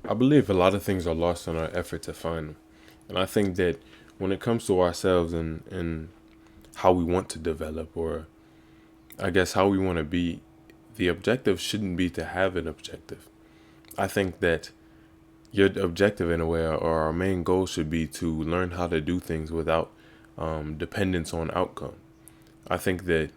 I believe a lot of things are lost in our effort to find them. And I think that when it comes to ourselves and how we want to develop, or I guess how we want to be, the objective shouldn't be to have an objective. I think that your objective, in a way, or our main goal should be to learn how to do things without dependence on outcome. I think that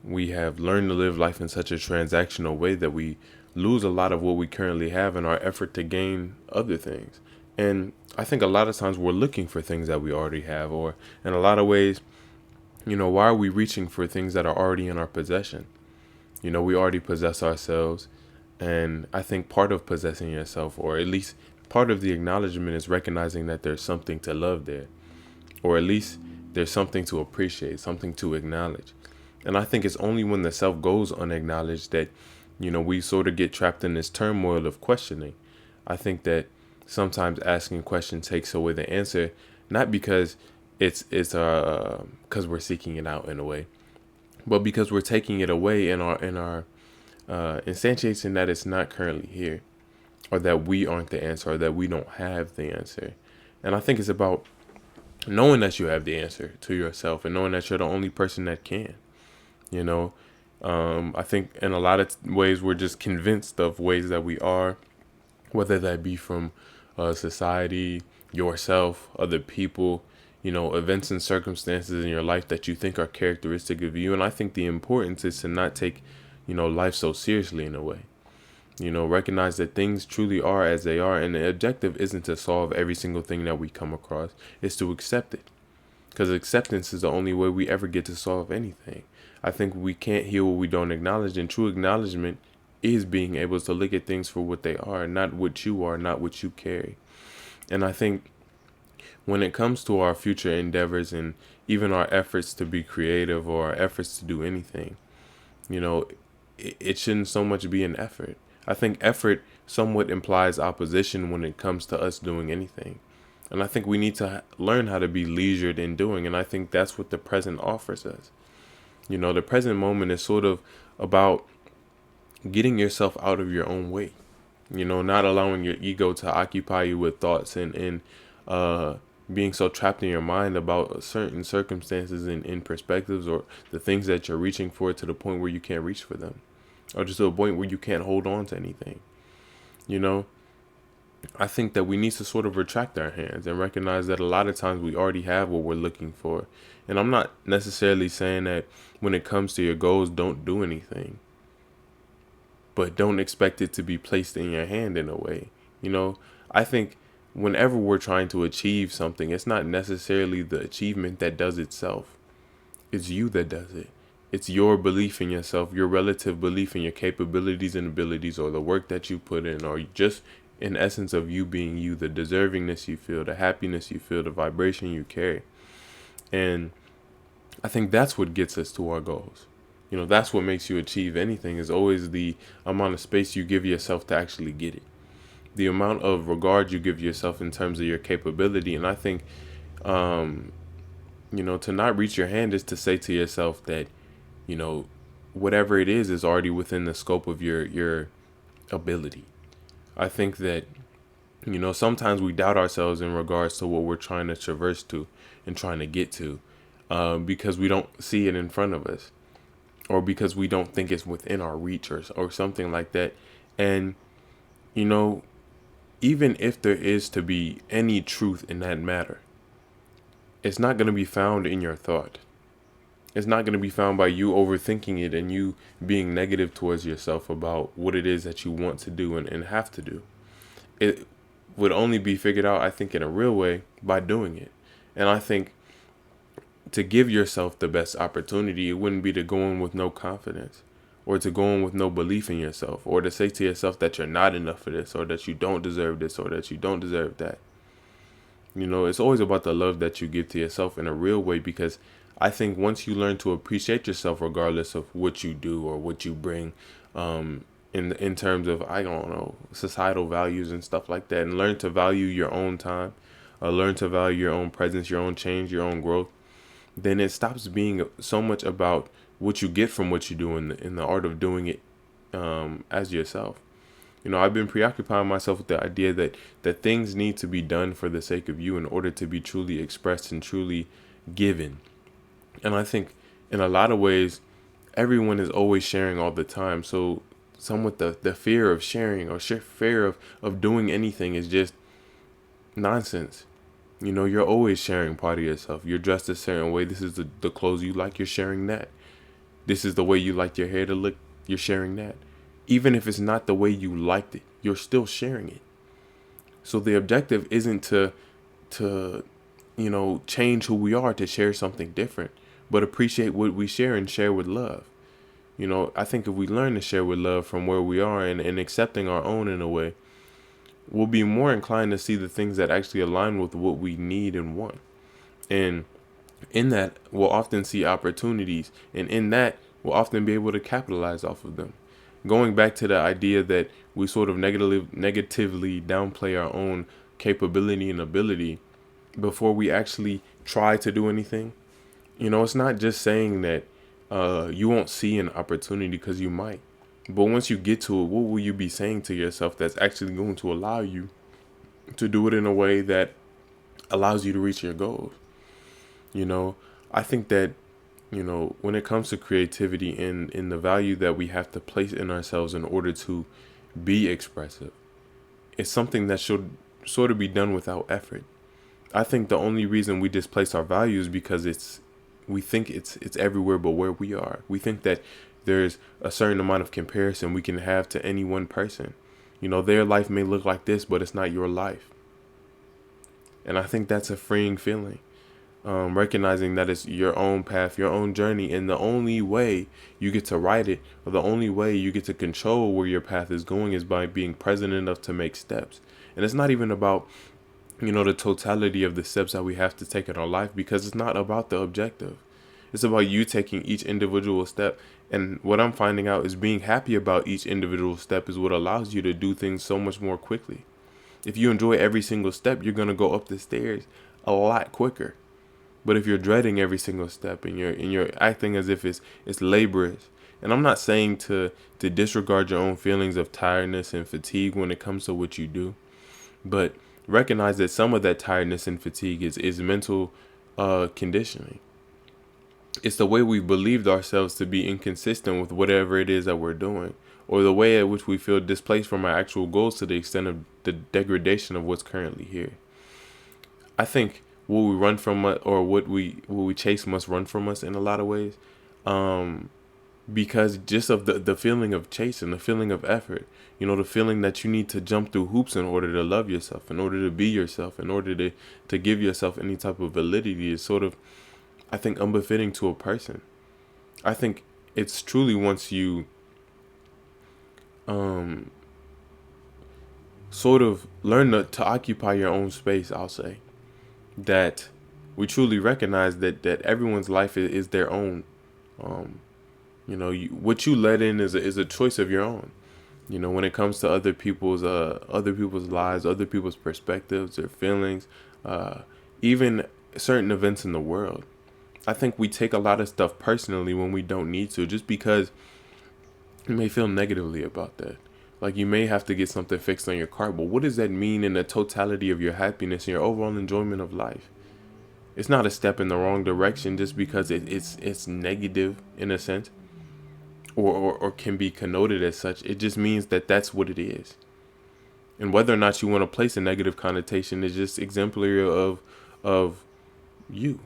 we have learned to live life in such a transactional way that we lose a lot of what we currently have in our effort to gain other things. And I think a lot of times we're looking for things that we already have, or in a lot of ways, why are we reaching for things that are already in our possession? We already possess ourselves. And I think part of possessing yourself, or at least part of the acknowledgement, is recognizing that there's something to love there, or at least there's something to appreciate, something to acknowledge. And I think it's only when the self goes unacknowledged that, we sort of get trapped in this turmoil of questioning. I think that sometimes asking a question takes away the answer, not because it's because we're seeking it out in a way, but because we're taking it away in our instantiating that it's not currently here, or that we aren't the answer, or that we don't have the answer. And I think it's about knowing that you have the answer to yourself, and knowing that you're the only person that can. You know, I think in a lot of ways we're just convinced of ways that we are, whether that be from society, yourself, other people, events and circumstances in your life that you think are characteristic of you. And I think the importance is to not take, life so seriously in a way. Recognize that things truly are as they are, and the objective isn't to solve every single thing that we come across, it's to accept it. Because acceptance is the only way we ever get to solve anything. I think we can't heal what we don't acknowledge, and true acknowledgement is being able to look at things for what they are, not what you carry. And I think when it comes to our future endeavors and even our efforts to be creative, or our efforts to do anything, you know, it shouldn't so much be an effort. I think effort somewhat implies opposition when it comes to us doing anything. And I think we need to learn how to be leisured in doing. And I think that's what the present offers us. The present moment is sort of about getting yourself out of your own way. Not allowing your ego to occupy you with thoughts, and being so trapped in your mind about certain circumstances and perspectives, or the things that you're reaching for, to the point where you can't reach for them, or just to a point where you can't hold on to anything. You know, I think that we need to sort of retract our hands and recognize that a lot of times we already have what we're looking for. And I'm not necessarily saying that when it comes to your goals, don't do anything, but don't expect it to be placed in your hand in a way. I think whenever we're trying to achieve something, it's not necessarily the achievement that does itself. It's you that does it. It's your belief in yourself, your relative belief in your capabilities and abilities, or the work that you put in, or just in essence of you being you, the deservingness you feel, the happiness you feel, the vibration you carry. And I think that's what gets us to our goals. That's what makes you achieve anything, is always the amount of space you give yourself to actually get it. The amount of regard you give yourself in terms of your capability. And I think, to not reach your hand is to say to yourself that, you know, whatever it is already within the scope of your ability. I think that, sometimes we doubt ourselves in regards to what we're trying to traverse to and trying to get to, because we don't see it in front of us, or because we don't think it's within our reach, or something like that. And, you know, even if there is to be any truth in that matter, it's not going to be found in your thought. It's not going to be found by you overthinking it and you being negative towards yourself about what it is that you want to do and have to do. It would only be figured out, I think, in a real way by doing it. And I think to give yourself the best opportunity, it wouldn't be to go in with no confidence, or to go in with no belief in yourself, or to say to yourself that you're not enough for this, or that you don't deserve this, or that you don't deserve that. It's always about the love that you give to yourself in a real way, because I think once you learn to appreciate yourself regardless of what you do or what you bring, in terms of, I don't know, societal values and stuff like that, and learn to value your own time, learn to value your own presence, your own change, your own growth, then it stops being so much about what you get from what you do in the art of doing it, as yourself. I've been preoccupying myself with the idea that things need to be done for the sake of you in order to be truly expressed and truly given. And I think in a lot of ways, everyone is always sharing all the time. So somewhat the fear of sharing or fear of doing anything is just nonsense. You're always sharing part of yourself. You're dressed a certain way. This is the clothes you like. You're sharing that. This is the way you like your hair to look. You're sharing that. Even if it's not the way you liked it, you're still sharing it. So the objective isn't to change who we are to share something different, but appreciate what we share and share with love. I think if we learn to share with love from where we are and accepting our own in a way, we'll be more inclined to see the things that actually align with what we need and want. And in that, we'll often see opportunities. And in that, we'll often be able to capitalize off of them. Going back to the idea that we sort of negatively downplay our own capability and ability before we actually try to do anything. It's not just saying that you won't see an opportunity, because you might. But once you get to it, what will you be saying to yourself that's actually going to allow you to do it in a way that allows you to reach your goals? I think that, when it comes to creativity and in the value that we have to place in ourselves in order to be expressive, it's something that should sort of be done without effort. I think the only reason we displace our values because we think it's everywhere but where we are. We think that there's a certain amount of comparison we can have to any one person. Their life may look like this, but it's not your life. And I think that's a freeing feeling. Recognizing that it's your own path, your own journey, and the only way you get to write it, or the only way you get to control where your path is going, is by being present enough to make steps. And it's not even about the totality of the steps that we have to take in our life, because it's not about the objective. It's about you taking each individual step. And what I'm finding out is being happy about each individual step is what allows you to do things so much more quickly. If you enjoy every single step, you're going to go up the stairs a lot quicker. But if you're dreading every single step and you're acting as if it's laborious, and I'm not saying to disregard your own feelings of tiredness and fatigue when it comes to what you do, but recognize that some of that tiredness and fatigue is mental conditioning. It's the way we believed ourselves to be inconsistent with whatever it is that we're doing, or the way at which we feel displaced from our actual goals to the extent of the degradation of what's currently here. I think what we run from, or what we chase, must run from us in a lot of ways, because just of the feeling of chasing, the feeling of effort, the feeling that you need to jump through hoops in order to love yourself, in order to be yourself, in order to give yourself any type of validity, is sort of, I think, unbefitting to a person. I think it's truly once you sort of learn to occupy your own space, I'll say, that we truly recognize that everyone's life is their own. What you let in is a choice of your own. When it comes to other people's lives, other people's perspectives, their feelings, even certain events in the world. I think we take a lot of stuff personally when we don't need to, just because you may feel negatively about that. Like, you may have to get something fixed on your car, but what does that mean in the totality of your happiness and your overall enjoyment of life? It's not a step in the wrong direction just because it's negative in a sense, or can be connoted as such. It just means that that's what it is. And whether or not you want to place a negative connotation is just exemplary of you.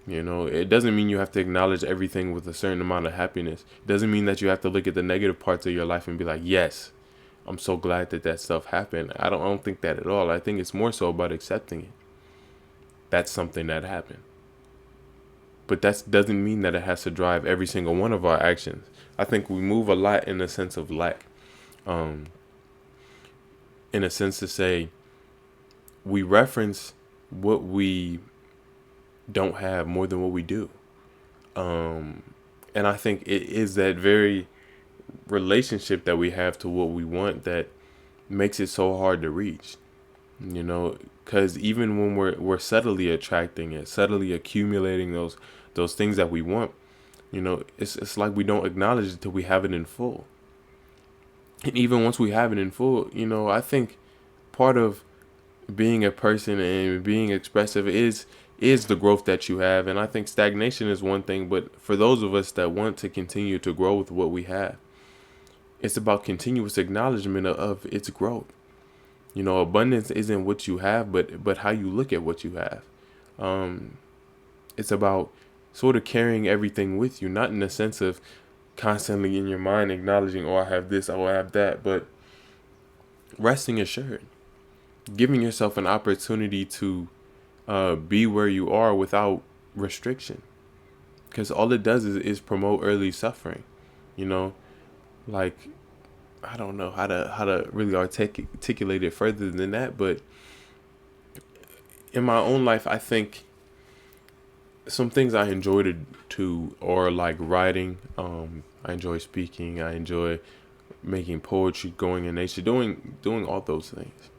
It doesn't mean you have to acknowledge everything with a certain amount of happiness. It doesn't mean that you have to look at the negative parts of your life and be like, yes, I'm so glad that stuff happened. I don't think that at all. I think it's more so about accepting it. That's something that happened. But that doesn't mean that it has to drive every single one of our actions. I think we move a lot in a sense of lack. In a sense to say, we reference what we don't have more than what we do. And I think it is that very relationship that we have to what we want that makes it so hard to reach. Because even when we're subtly attracting it, subtly accumulating those things that we want, it's like we don't acknowledge it till we have it in full. And even once we have it in full, I think part of being a person and being expressive is the growth that you have. And I think stagnation is one thing, but for those of us that want to continue to grow with what we have, it's about continuous acknowledgement of its growth. Abundance isn't what you have, but how you look at what you have. Um, it's about sort of carrying everything with you, not in the sense of constantly in your mind acknowledging, oh, I have this, oh, I have that, but resting assured, giving yourself an opportunity to be where you are without restriction, because all it does is promote early suffering. You know, like, I don't know how to really articulate it further than that, but in my own life, I think some things I enjoy to or like writing. I enjoy speaking. I enjoy making poetry, going in nature, doing all those things.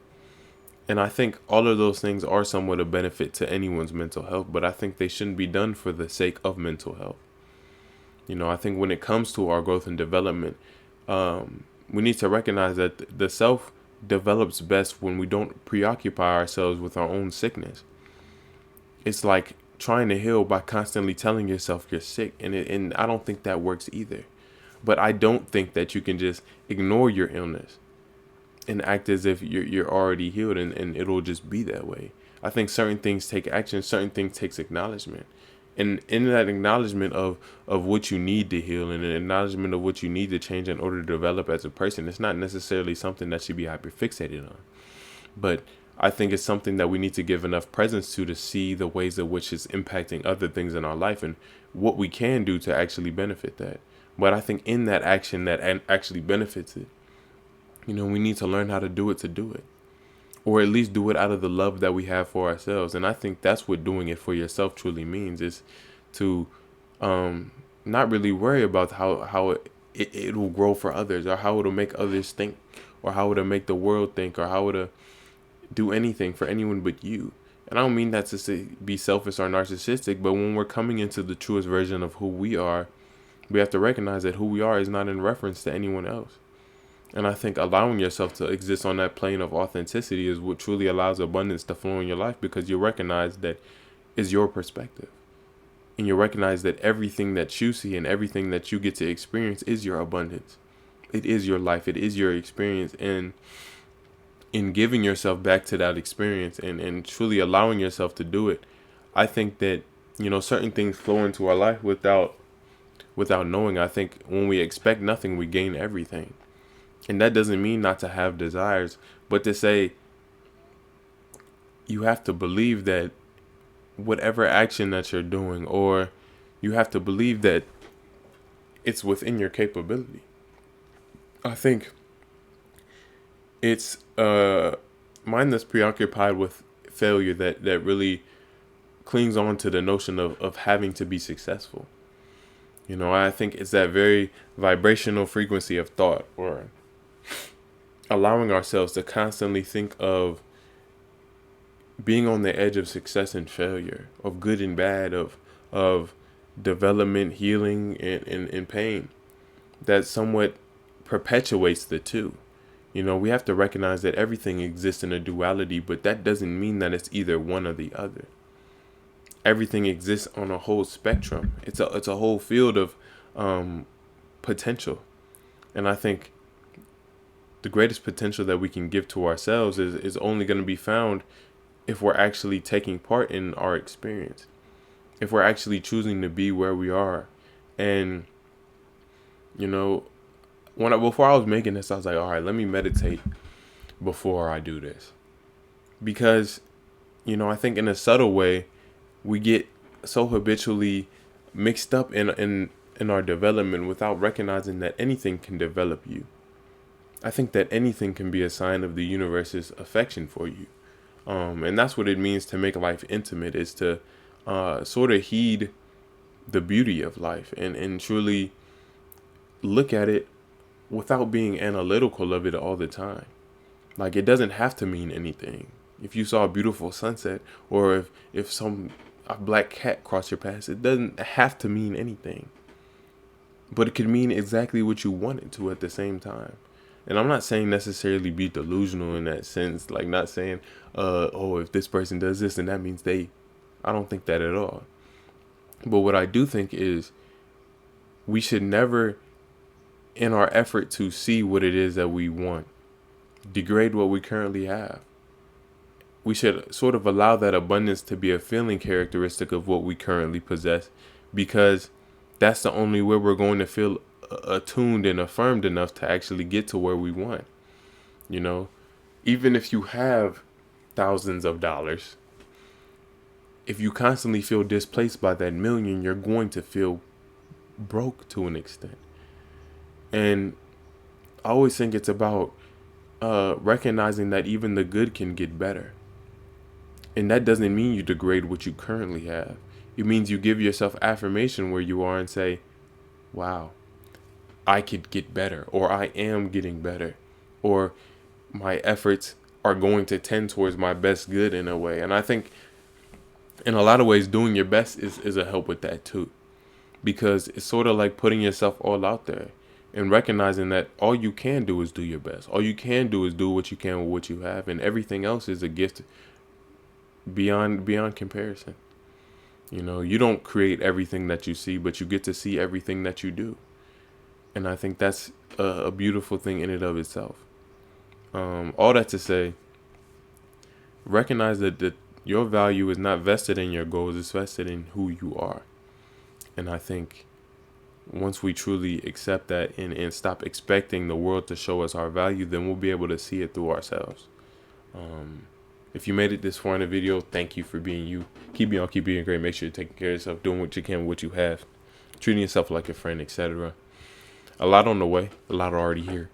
And I think all of those things are somewhat a benefit to anyone's mental health, but I think they shouldn't be done for the sake of mental health. I think when it comes to our growth and development, we need to recognize that the self develops best when we don't preoccupy ourselves with our own sickness. It's like trying to heal by constantly telling yourself you're sick, and I don't think that works either. But I don't think that you can just ignore your illness and act as if you're already healed, and it'll just be that way. I think certain things take action, certain things takes acknowledgement. And in that acknowledgement of what you need to heal and an acknowledgement of what you need to change in order to develop as a person, it's not necessarily something that should be hyper fixated on. But I think it's something that we need to give enough presence to see the ways in which it's impacting other things in our life and what we can do to actually benefit that. But I think in that action that actually benefits it, we need to learn how to do it, or at least do it out of the love that we have for ourselves. And I think that's what doing it for yourself truly means, is to not really worry about how it will grow for others, or how it'll make others think, or how it'll make the world think, or how it'll do anything for anyone but you. And I don't mean that to say be selfish or narcissistic, but when we're coming into the truest version of who we are, we have to recognize that who we are is not in reference to anyone else. And I think allowing yourself to exist on that plane of authenticity is what truly allows abundance to flow in your life, because you recognize that is your perspective. And you recognize that everything that you see and everything that you get to experience is your abundance. It is your life. It is your experience. And in giving yourself back to that experience and truly allowing yourself to do it, I think that, certain things flow into our life without knowing. I think when we expect nothing, we gain everything. And that doesn't mean not to have desires, but to say you have to believe that whatever action that you're doing, or you have to believe that it's within your capability. I think it's mind that's preoccupied with failure that really clings on to the notion of having to be successful. I think it's that very vibrational frequency of thought, or allowing ourselves to constantly think of being on the edge of success and failure, of good and bad, of development, healing, and pain, that somewhat perpetuates the two. We have to recognize that everything exists in a duality, but that doesn't mean that it's either one or the other. Everything exists on a whole spectrum. It's a whole field of potential. And I think the greatest potential that we can give to ourselves is only going to be found if we're actually taking part in our experience, if we're actually choosing to be where we are. And before I was making this, I was like, all right, let me meditate before I do this, because I think in a subtle way we get so habitually mixed up in our development without recognizing that anything can develop you. I think that anything can be a sign of the universe's affection for you. And that's what it means to make life intimate, is to sort of heed the beauty of life and truly look at it without being analytical of it all the time. Like, it doesn't have to mean anything. If you saw a beautiful sunset, or if a black cat crossed your path, it doesn't have to mean anything. But it could mean exactly what you want it to at the same time. And I'm not saying necessarily be delusional in that sense, like not saying, oh, if this person does this, then that means they. I don't think that at all. But what I do think is we should never, in our effort to see what it is that we want, degrade what we currently have. We should sort of allow that abundance to be a feeling characteristic of what we currently possess, because that's the only way we're going to feel attuned and affirmed enough to actually get to where we want. You know, even if you have thousands of dollars, if you constantly feel displaced by that million, you're going to feel broke to an extent. And I always think it's about recognizing that even the good can get better. And that doesn't mean you degrade what you currently have. It means you give yourself affirmation where you are and say, wow, I could get better, or I am getting better, or my efforts are going to tend towards my best good in a way. And I think in a lot of ways, doing your best is a help with that too, because it's sort of like putting yourself all out there and recognizing that all you can do is do your best. All you can do is do what you can with what you have, and everything else is a gift beyond comparison. You know, you don't create everything that you see, but you get to see everything that you do. And I think that's a beautiful thing in and of itself. All that to say, recognize that your value is not vested in your goals, it's vested in who you are. And I think once we truly accept that and stop expecting the world to show us our value, then we'll be able to see it through ourselves. If you made it this far in the video, thank you for being you. Keep being great. Make sure you're taking care of yourself, doing what you can with what you have, treating yourself like a friend, etc. A lot on the way, a lot already here.